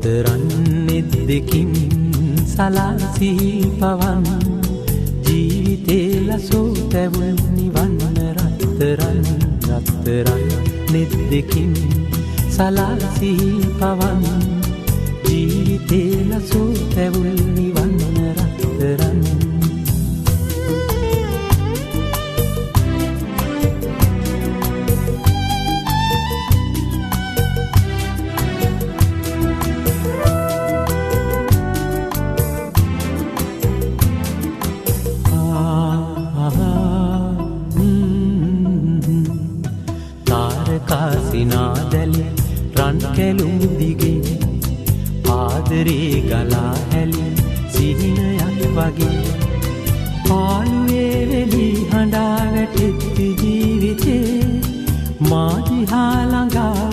රන් දෙකින් සලාසී පවන් ජීවිතේ ලසෝ තැවුල් නිවන් රත්තරන් රත්තරන් නෙත් දෙකින් සලාසී පවන් ජීවිතේ ලසෝ තැවුල් නිවන් රත්තරන් සිනාදැලි රන් කැලුම් දිගේ ආදරේ ගලා හැලි සිහිනයක් වගේ පාළුවේ වෙලි හඬා වැටෙත්ති ජීවිතේ මා දිහා ළඟා